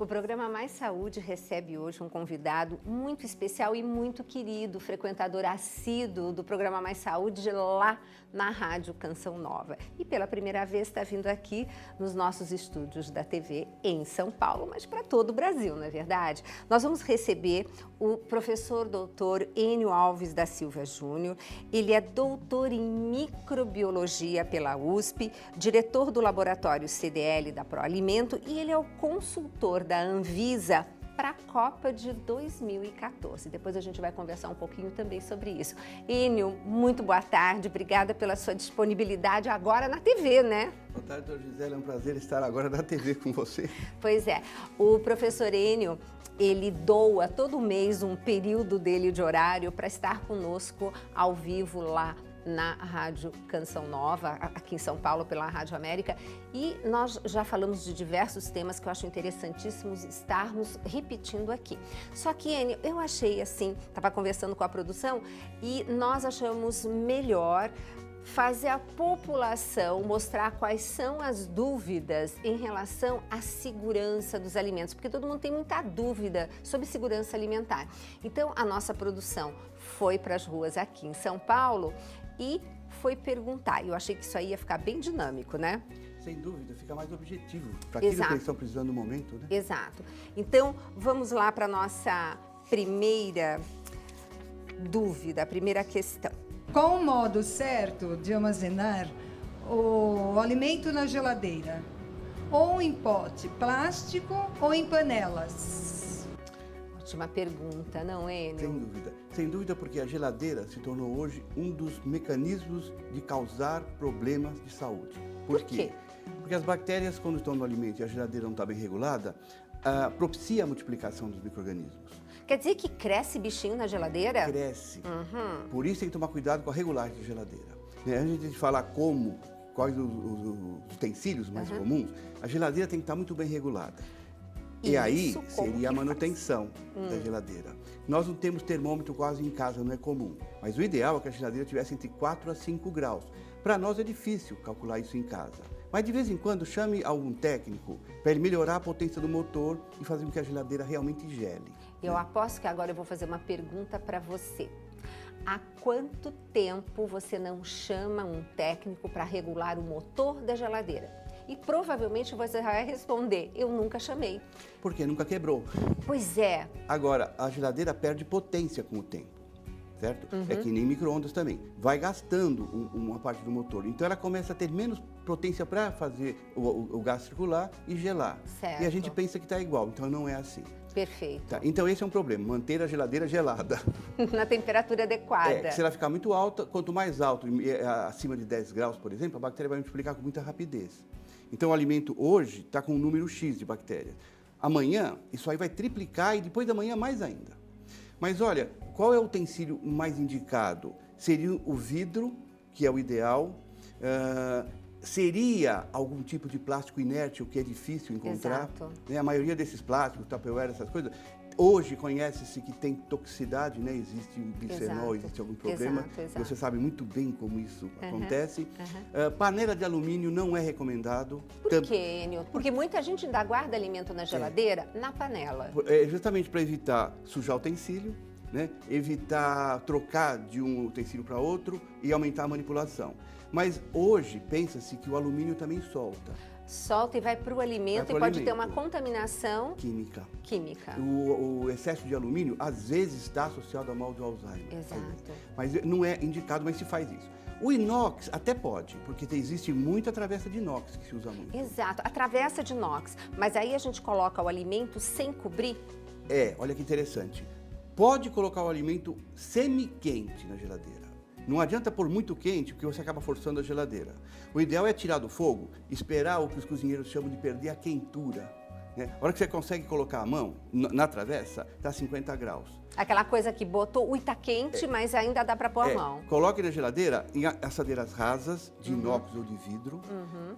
O programa Mais Saúde recebe hoje um convidado muito especial e muito querido, frequentador assíduo do programa Mais Saúde lá na Rádio Canção Nova. E pela primeira vez está vindo aqui nos nossos estúdios da TV em São Paulo, mas para todo o Brasil, não é verdade? Nós vamos receber o professor doutor Enio Alves da Silva Júnior. Ele é doutor em microbiologia pela USP, diretor do laboratório CDL da Proalimento e ele é o consultor da Anvisa para a Copa de 2014. Depois a gente vai conversar um pouquinho também sobre isso. Enio, muito boa tarde, obrigada pela sua disponibilidade agora na TV, né? Boa tarde, doutora Gisele, é um prazer estar agora na TV com você. Pois é, o professor Enio, ele doa todo mês um período dele de horário para estar conosco ao vivo lá na Rádio Canção Nova, aqui em São Paulo, pela Rádio América. E nós já falamos de diversos temas que eu acho interessantíssimos estarmos repetindo aqui. Só que, Enio, eu achei assim, estava conversando com a produção e nós achamos melhor fazer a população mostrar quais são as dúvidas em relação à segurança dos alimentos, porque todo mundo tem muita dúvida sobre segurança alimentar. Então, a nossa produção foi para as ruas aqui em São Paulo e foi perguntar. Eu achei que isso aí ia ficar bem dinâmico, né? Sem dúvida, fica mais objetivo para aquilo que eles estão precisando no momento, né? Exato. Então, vamos lá para a nossa primeira dúvida, a primeira questão. Qual o modo certo de armazenar o alimento na geladeira? Ou em pote plástico ou em panelas? Ótima pergunta, não é, Enio? Sem dúvida. Sem dúvida, porque a geladeira se tornou hoje um dos mecanismos de causar problemas de saúde. Por quê? Porque as bactérias, quando estão no alimento e a geladeira não está bem regulada, propicia a multiplicação dos micro-organismos. Quer dizer que cresce bichinho na geladeira? Cresce. Uhum. Por isso tem que tomar cuidado com a regulagem da geladeira. Antes de falar quais os utensílios mais comuns, a geladeira tem que estar muito bem regulada. E aí seria a manutenção da geladeira. Nós não temos termômetro quase em casa, não é comum. Mas o ideal é que a geladeira tivesse entre 4 a 5 graus. Para nós é difícil calcular isso em casa. Mas de vez em quando chame algum técnico para ele melhorar a potência do motor e fazer com que a geladeira realmente gele. Eu aposto que agora eu vou fazer uma pergunta para você. Há quanto tempo você não chama um técnico para regular o motor da geladeira? E provavelmente você vai responder, eu nunca chamei. Porque nunca quebrou. Pois é. Agora, a geladeira perde potência com o tempo. Certo? É que nem micro-ondas também. Vai gastando uma parte do motor. Então ela começa a ter menos potência para fazer o gás circular e gelar. Certo. E a gente pensa que está igual, então não é assim. Perfeito. Tá? Então esse é um problema, manter a geladeira gelada. Na temperatura adequada. Se ela ficar muito alta, quanto mais alto, acima de 10 graus, por exemplo, a bactéria vai multiplicar com muita rapidez. Então o alimento hoje está com um número X de bactérias. Amanhã, isso aí vai triplicar e depois da manhã mais ainda. Mas olha, qual é o utensílio mais indicado? Seria o vidro, que é o ideal. Seria algum tipo de plástico inerte, o que é difícil encontrar. Exato. Né? A maioria desses plásticos, Tupperware, essas coisas, hoje conhece-se que tem toxicidade, né? Existe bisfenol, existe algum problema. Exato. Você sabe muito bem como isso acontece. Panela de alumínio não é recomendado. Por quê, Enio? Porque muita gente ainda guarda alimento na geladeira na panela. É justamente para evitar sujar o utensílio, né? Evitar trocar de um utensílio para outro e aumentar a manipulação. Mas hoje pensa-se que o alumínio também solta. Solta e vai para o alimento e pode ter uma contaminação química. O excesso de alumínio às vezes está associado ao mal do Alzheimer. Exato. Mas não é indicado, mas se faz isso. O inox até pode, porque existe muita travessa de inox que se usa muito. Exato, a travessa de inox. Mas aí a gente coloca o alimento sem cobrir? Olha que interessante. Pode colocar o alimento semi-quente na geladeira. Não adianta pôr muito quente, porque você acaba forçando a geladeira. O ideal é tirar do fogo, esperar o que os cozinheiros chamam de perder a quentura. Né? A hora que você consegue colocar a mão na travessa, está a 50 graus. Aquela coisa que botou, tá quente, mas ainda dá para pôr a mão. Coloque na geladeira em assadeiras rasas, de inox ou de vidro,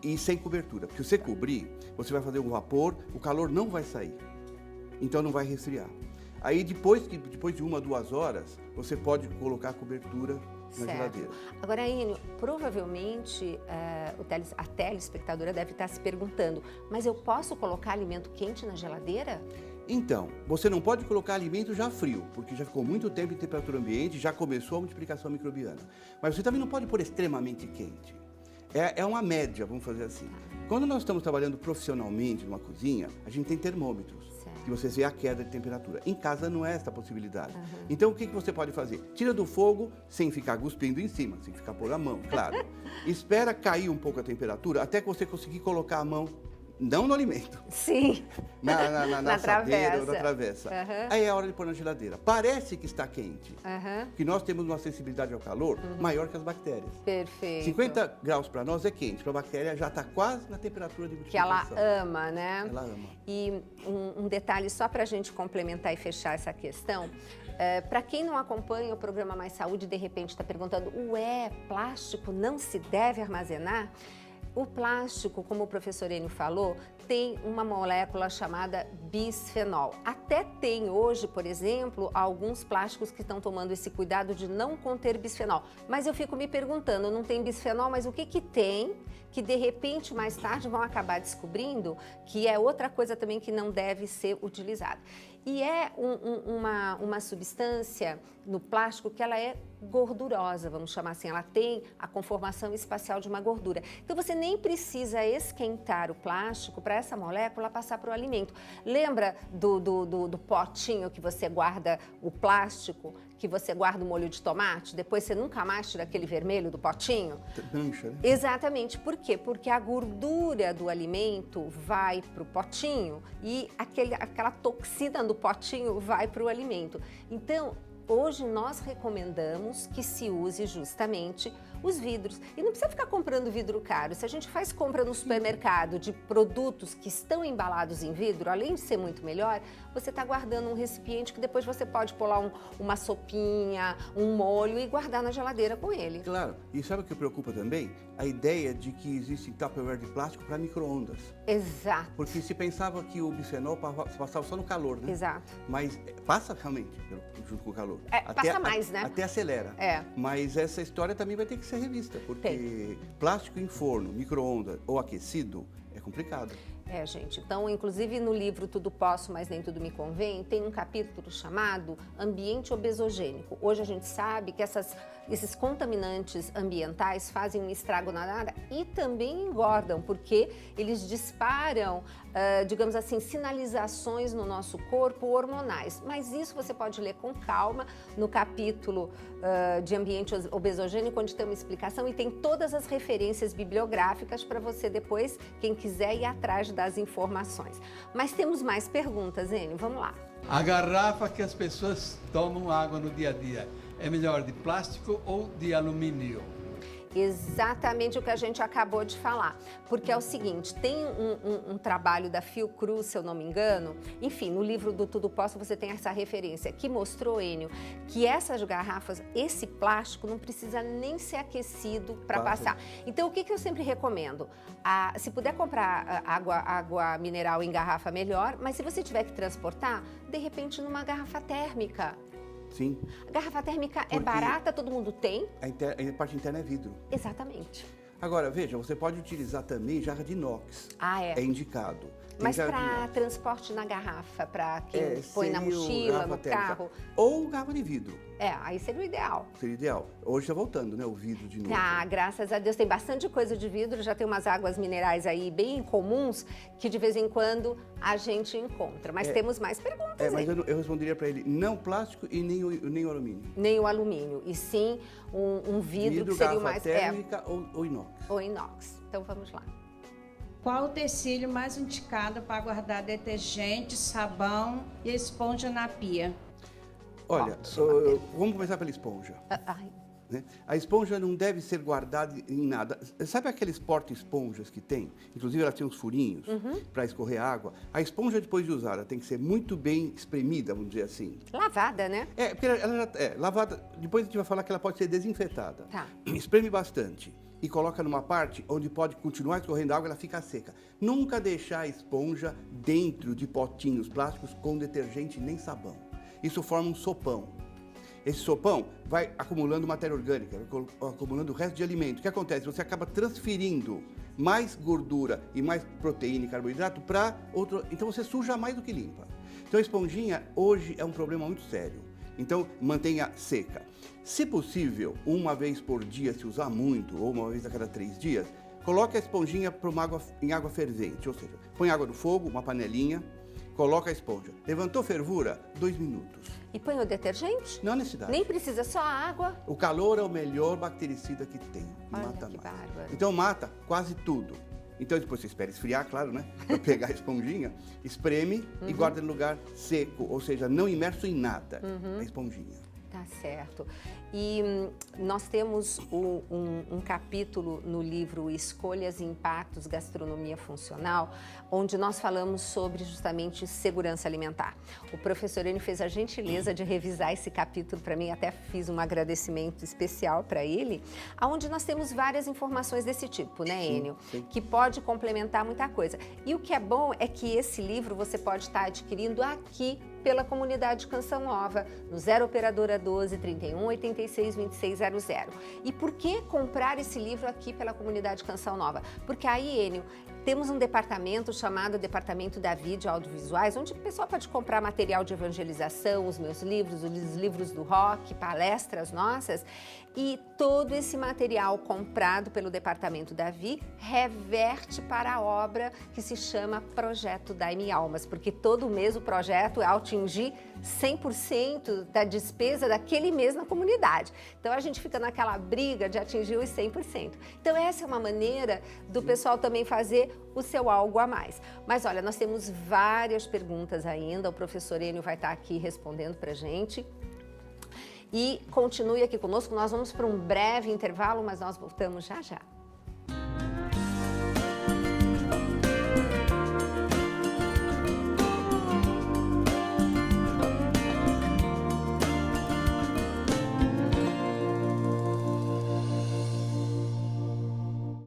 e sem cobertura. Porque se você cobrir, você vai fazer um vapor, o calor não vai sair. Então não vai resfriar. Aí depois de 1 a 2 horas, você pode colocar a cobertura na geladeira. Agora, Enio, provavelmente a telespectadora deve estar se perguntando, mas eu posso colocar alimento quente na geladeira? Então, você não pode colocar alimento já frio, porque já ficou muito tempo em temperatura ambiente, já começou a multiplicação microbiana. Mas você também não pode pôr extremamente quente. É uma média, vamos fazer assim. Quando nós estamos trabalhando profissionalmente numa cozinha, a gente tem termômetros, que você vê a queda de temperatura. Em casa não é esta possibilidade. Então, o que você pode fazer? Tira do fogo sem ficar cuspindo em cima, sem ficar pôr a mão, claro. Espera cair um pouco a temperatura até que você conseguir colocar a mão, não no alimento. Sim. Na assadeira ou na travessa. Aí é a hora de pôr na geladeira. Parece que está quente, porque nós temos uma sensibilidade ao calor maior que as bactérias. Perfeito. 50 graus para nós é quente, para a bactéria já está quase na temperatura de multiplicação. Que ela ama, né? Ela ama. E um detalhe só para a gente complementar e fechar essa questão. Para quem não acompanha o programa Mais Saúde, de repente está perguntando, plástico não se deve armazenar? O plástico, como o professor Enio falou, tem uma molécula chamada bisfenol. Até tem hoje, por exemplo, alguns plásticos que estão tomando esse cuidado de não conter bisfenol. Mas eu fico me perguntando, não tem bisfenol, mas o que tem que de repente mais tarde vão acabar descobrindo que é outra coisa também que não deve ser utilizada. E é uma substância no plástico que ela é gordurosa, vamos chamar assim, ela tem a conformação espacial de uma gordura. Então você nem precisa esquentar o plástico para essa molécula passar para o alimento. Lembra do potinho que você guarda o plástico, que você guarda o molho de tomate, depois você nunca mais tira aquele vermelho do potinho? Mancha, né? Exatamente. Por quê? Porque a gordura do alimento vai para o potinho e aquela toxina do potinho vai para o alimento. Então, hoje nós recomendamos que se use justamente os vidros. E não precisa ficar comprando vidro caro. Se a gente faz compra no supermercado de produtos que estão embalados em vidro, além de ser muito melhor, você está guardando um recipiente que depois você pode pôr lá uma sopinha, um molho e guardar na geladeira com ele. Claro. E sabe o que preocupa também? A ideia de que existe Tupperware de plástico para micro-ondas. Exato. Porque se pensava que o bisfenol passava só no calor, né? Exato. Mas passa realmente junto com o calor. Passa mais, né? Até acelera. Mas essa história também vai ter que ser revista, porque plástico em forno, micro-ondas ou aquecido é complicado. Gente, então, inclusive no livro Tudo Posso, Mas Nem Tudo Me Convém, tem um capítulo chamado Ambiente Obesogênico. Hoje a gente sabe que esses contaminantes ambientais fazem um estrago na área e também engordam, porque eles disparam, digamos assim, sinalizações no nosso corpo hormonais. Mas isso você pode ler com calma no capítulo de Ambiente Obesogênico, onde tem uma explicação e tem todas as referências bibliográficas para você depois, quem quiser, ir atrás das informações. Mas temos mais perguntas, Enio, vamos lá. A garrafa que as pessoas tomam água no dia a dia é melhor de plástico ou de alumínio? Exatamente o que a gente acabou de falar, porque é o seguinte, tem um trabalho da Fiocruz, se eu não me engano, enfim, no livro do Tudo Posso você tem essa referência, que mostrou, Enio, que essas garrafas, esse plástico não precisa nem ser aquecido para passar. Então, o que eu sempre recomendo? Se puder comprar água mineral em garrafa, melhor, mas se você tiver que transportar, de repente numa garrafa térmica. Sim. A garrafa térmica é barata, todo mundo tem. A parte interna é vidro. Exatamente. Agora, veja, você pode utilizar também jarra de inox. É. É indicado. Mas para transporte na garrafa, para quem põe na mochila, no carro? Ou garrafa de vidro. Aí seria o ideal. Seria ideal. Hoje está voltando, né, o vidro de novo. Graças a Deus tem bastante coisa de vidro, já tem umas águas minerais aí bem comuns que de vez em quando a gente encontra. Mas temos mais perguntas. Mas eu responderia para ele, não plástico e nem o alumínio. Nem o alumínio, e sim um vidro que seria o mais... térmica ou inox. Ou inox. Então vamos lá. Qual o utensílio mais indicado para guardar detergente, sabão e esponja na pia? Olha, vamos começar pela esponja. Né? A esponja não deve ser guardada em nada. Sabe aqueles porta-esponjas que tem? Inclusive ela tem uns furinhos para escorrer água. A esponja, depois de usada, tem que ser muito bem espremida, vamos dizer assim. Lavada, né? Porque ela já é lavada. Depois a gente vai falar que ela pode ser desinfetada. Tá. Espreme bastante e coloca numa parte onde pode continuar escorrendo água e ela fica seca. Nunca deixar a esponja dentro de potinhos plásticos com detergente nem sabão. Isso forma um sopão. Esse sopão vai acumulando matéria orgânica, vai acumulando o resto de alimento. O que acontece? Você acaba transferindo mais gordura e mais proteína e carboidrato para outro... Então você suja mais do que limpa. Então a esponjinha hoje é um problema muito sério. Então mantenha seca. Se possível, uma vez por dia, se usar muito, ou uma vez a cada 3 dias, coloque a esponjinha em água fervente, ou seja, põe água no fogo, uma panelinha, coloca a esponja. Levantou fervura, 2 minutos. E põe o detergente? Não há necessidade. Nem precisa, só água? O calor é o melhor bactericida que tem. Olha, mata que mais. bárbaro. Então mata quase tudo. Então depois você espera esfriar, claro, né? Para pegar a esponjinha, espreme e guarda no lugar seco, ou seja, não imerso em nada, a esponjinha. Tá certo. E nós temos um capítulo no livro Escolhas e Impactos, Gastronomia Funcional, onde nós falamos sobre justamente segurança alimentar. O professor Enio fez a gentileza de revisar esse capítulo para mim, até fiz um agradecimento especial para ele, onde nós temos várias informações desse tipo, né, Enio? Sim. Que pode complementar muita coisa. E o que é bom é que esse livro você pode estar adquirindo aqui pela comunidade Canção Nova, no 0 Operadora 12 31 86 2600. E por que comprar esse livro aqui pela comunidade Canção Nova? Porque aí, Enio, temos um departamento chamado Departamento da Vídeo Audiovisuais, onde o pessoal pode comprar material de evangelização, os meus livros, os livros do rock, palestras nossas, e todo esse material comprado pelo Departamento da Vi reverte para a obra que se chama Projeto Dai-me Almas, porque todo mês o projeto é atingir 100% da despesa daquele mês na comunidade. Então a gente fica naquela briga de atingir os 100%. Então essa é uma maneira do pessoal também fazer o seu algo a mais. Mas olha, nós temos várias perguntas ainda, o professor Enio vai estar aqui respondendo pra gente. E continue aqui conosco, nós vamos para um breve intervalo, mas nós voltamos já já.